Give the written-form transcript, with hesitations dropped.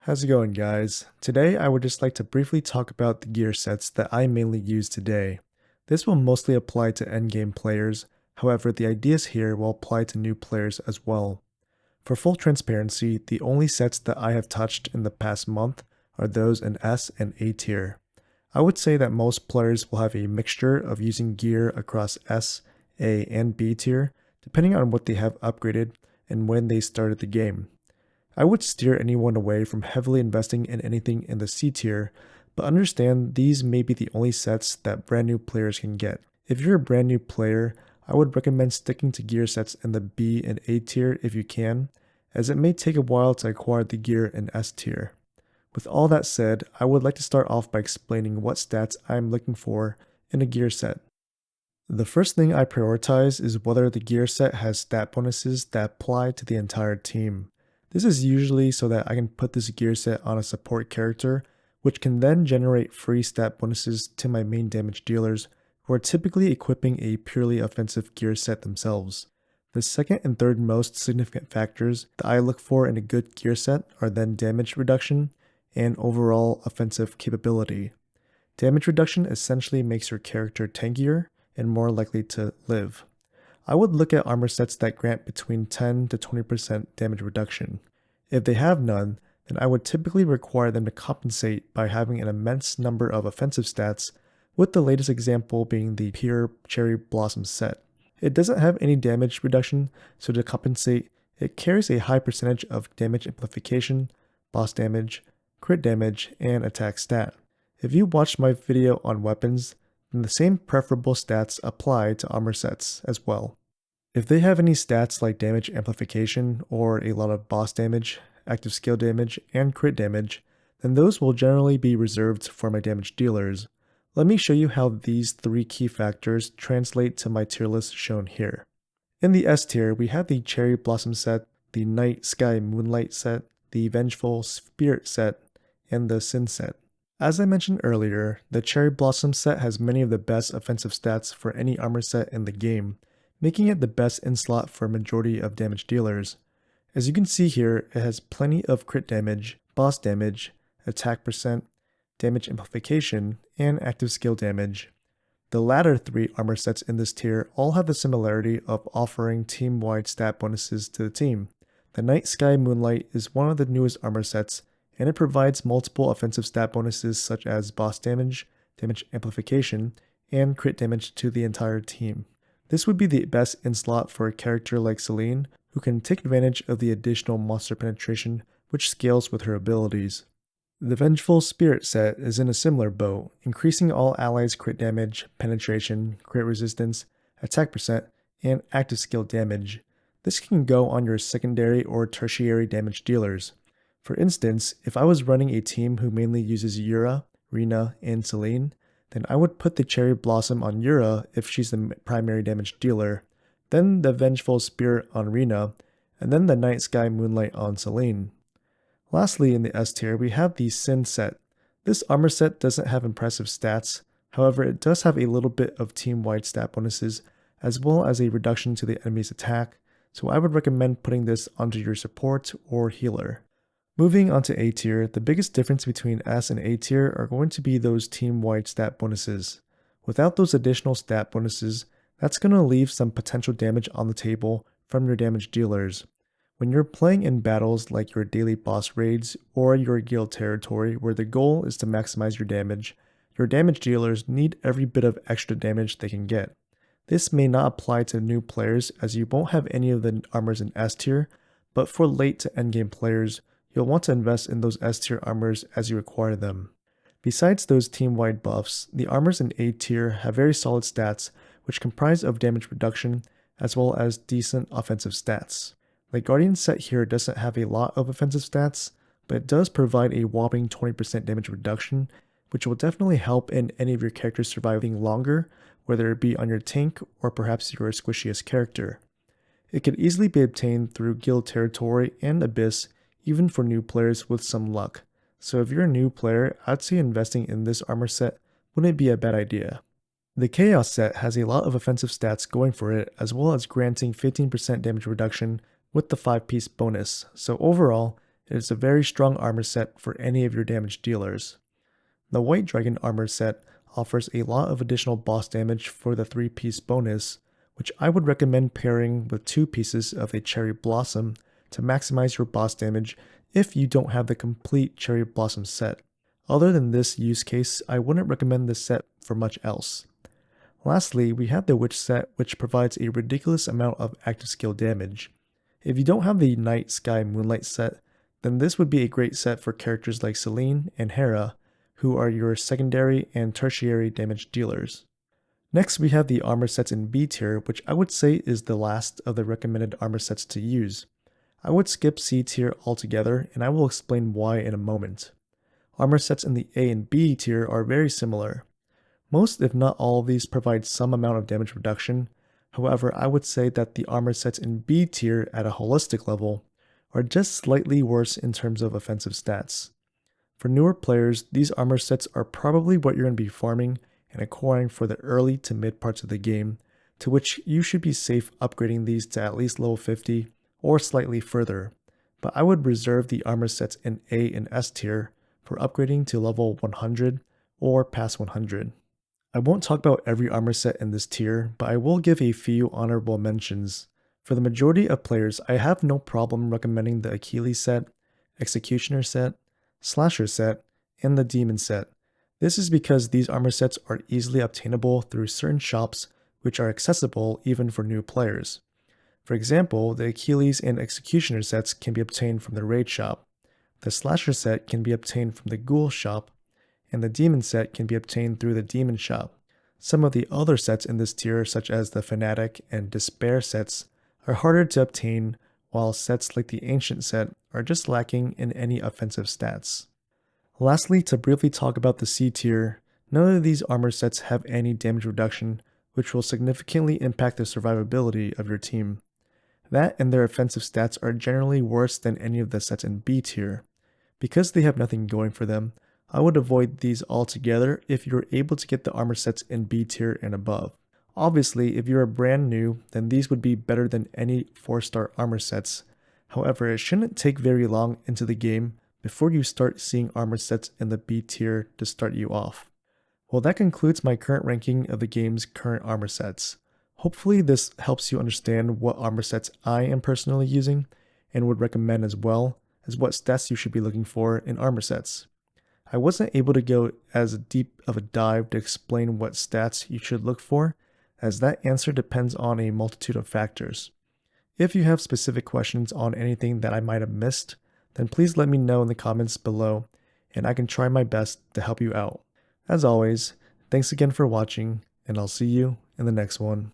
How's it going, guys? Today I would just like to briefly talk about the gear sets that I mainly use today. This will mostly apply to endgame players, however the ideas here will apply to new players as well. For full transparency, the only sets that I have touched in the past month are those in S and A tier. I would say that most players will have a mixture of using gear across S, A, and B tier, depending on what they have upgraded and when they started the game. I would steer anyone away from heavily investing in anything in the C tier, but understand these may be the only sets that brand new players can get. If you're a brand new player, I would recommend sticking to gear sets in the B and A tier if you can, as it may take a while to acquire the gear in S tier. With all that said, I would like to start off by explaining what stats I am looking for in a gear set. The first thing I prioritize is whether the gear set has stat bonuses that apply to the entire team. This is usually so that I can put this gear set on a support character, which can then generate free stat bonuses to my main damage dealers, who are typically equipping a purely offensive gear set themselves. The second and third most significant factors that I look for in a good gear set are then damage reduction and overall offensive capability. Damage reduction essentially makes your character tankier and more likely to live. I would look at armor sets that grant between 10 to 20% damage reduction. If they have none, then I would typically require them to compensate by having an immense number of offensive stats, with the latest example being the pure Cherry Blossom set. It doesn't have any damage reduction, so to compensate, it carries a high percentage of damage amplification, boss damage, crit damage, and attack stat. If you watched my video on weapons, then the same preferable stats apply to armor sets as well. If they have any stats like damage amplification or a lot of boss damage, active skill damage, and crit damage, then those will generally be reserved for my damage dealers. Let me show you how these three key factors translate to my tier list shown here. In the S tier, we have the Cherry Blossom set, the Night Sky Moonlight set, the Vengeful Spirit set, and the Sin set. As I mentioned earlier, the Cherry Blossom set has many of the best offensive stats for any armor set in the game, making it the best in slot for a majority of damage dealers. As you can see here, it has plenty of crit damage, boss damage, attack percent, damage amplification, and active skill damage. The latter three armor sets in this tier all have the similarity of offering team-wide stat bonuses to the team. The Night Sky Moonlight is one of the newest armor sets, and it provides multiple offensive stat bonuses such as boss damage, damage amplification, and crit damage to the entire team. This would be the best in slot for a character like Celine, who can take advantage of the additional monster penetration which scales with her abilities. The Vengeful Spirit set is in a similar boat, increasing all allies' crit damage, penetration, crit resistance, attack percent, and active skill damage. This can go on your secondary or tertiary damage dealers. For instance, if I was running a team who mainly uses Yura, Rina, and Celine, then I would put the Cherry Blossom on Yura if she's the primary damage dealer, then the Vengeful Spirit on Rina, and then the Night Sky Moonlight on Celine. Lastly, in the S tier, we have the Sin set. This armor set doesn't have impressive stats, however it does have a little bit of team-wide stat bonuses, as well as a reduction to the enemy's attack, so I would recommend putting this onto your support or healer. Moving on to A tier, the biggest difference between S and A tier are going to be those team-wide stat bonuses. Without those additional stat bonuses, that's going to leave some potential damage on the table from your damage dealers. When you're playing in battles like your daily boss raids or your guild territory where the goal is to maximize your damage dealers need every bit of extra damage they can get. This may not apply to new players as you won't have any of the armors in S tier, but for late to endgame players, you'll want to invest in those S tier armors as you acquire them. Besides those team-wide buffs, the armors in A tier have very solid stats which comprise of damage reduction as well as decent offensive stats. The Guardian set here doesn't have a lot of offensive stats, but it does provide a whopping 20% damage reduction, which will definitely help in any of your characters surviving longer, whether it be on your tank or perhaps your squishiest character. It could easily be obtained through guild territory and abyss, even for new players with some luck. So if you're a new player, I'd say investing in this armor set wouldn't be a bad idea. The Chaos set has a lot of offensive stats going for it, as well as granting 15% damage reduction with the 5-piece bonus, so overall, It is a very strong armor set for any of your damage dealers. The White Dragon armor set offers a lot of additional boss damage for the 3-piece bonus, which I would recommend pairing with 2 pieces of a Cherry Blossom to maximize your boss damage if you don't have the complete Cherry Blossom set. Other than this use case, I wouldn't recommend this set for much else. Lastly, we have the Witch set, which provides a ridiculous amount of active skill damage. If you don't have the Night Sky Moonlight set, then this would be a great set for characters like Selene and Hera, who are your secondary and tertiary damage dealers. Next, we have the armor sets in B tier, which I would say is the last of the recommended armor sets to use. I would skip C tier altogether, and I will explain why in a moment. Armor sets in the A and B tier are very similar. Most, if not all of these, provide some amount of damage reduction. However, I would say that the armor sets in B tier at a holistic level are just slightly worse in terms of offensive stats. For newer players, these armor sets are probably what you're going to be farming and acquiring for the early to mid parts of the game, to which you should be safe upgrading these to at least level 50 or slightly further, but I would reserve the armor sets in A and S tier for upgrading to level 100 or past 100. I won't talk about every armor set in this tier, but I will give a few honorable mentions. For the majority of players, I have no problem recommending the Achilles set, Executioner set, Slasher set, and the Demon set. This is because these armor sets are easily obtainable through certain shops which are accessible even for new players. For example, the Achilles and Executioner sets can be obtained from the Raid shop, the Slasher set can be obtained from the Ghoul shop, and the Demon set can be obtained through the Demon shop. Some of the other sets in this tier, such as the Fanatic and Despair sets, are harder to obtain, while sets like the Ancient set are just lacking in any offensive stats. Lastly, to briefly talk about the C tier, none of these armor sets have any damage reduction, which will significantly impact the survivability of your team. That and their offensive stats are generally worse than any of the sets in B tier. Because they have nothing going for them, I would avoid these altogether if you're able to get the armor sets in B tier and above. Obviously, if you're brand new, then these would be better than any 4-star armor sets. However, it shouldn't take very long into the game before you start seeing armor sets in the B tier to start you off. Well, that concludes my current ranking of the game's current armor sets. Hopefully this helps you understand what armor sets I am personally using and would recommend, as well as what stats you should be looking for in armor sets. I wasn't able to go as deep of a dive to explain what stats you should look for, as that answer depends on a multitude of factors. If you have specific questions on anything that I might have missed, then please let me know in the comments below, and I can try my best to help you out. As always, thanks again for watching, and I'll see you in the next one.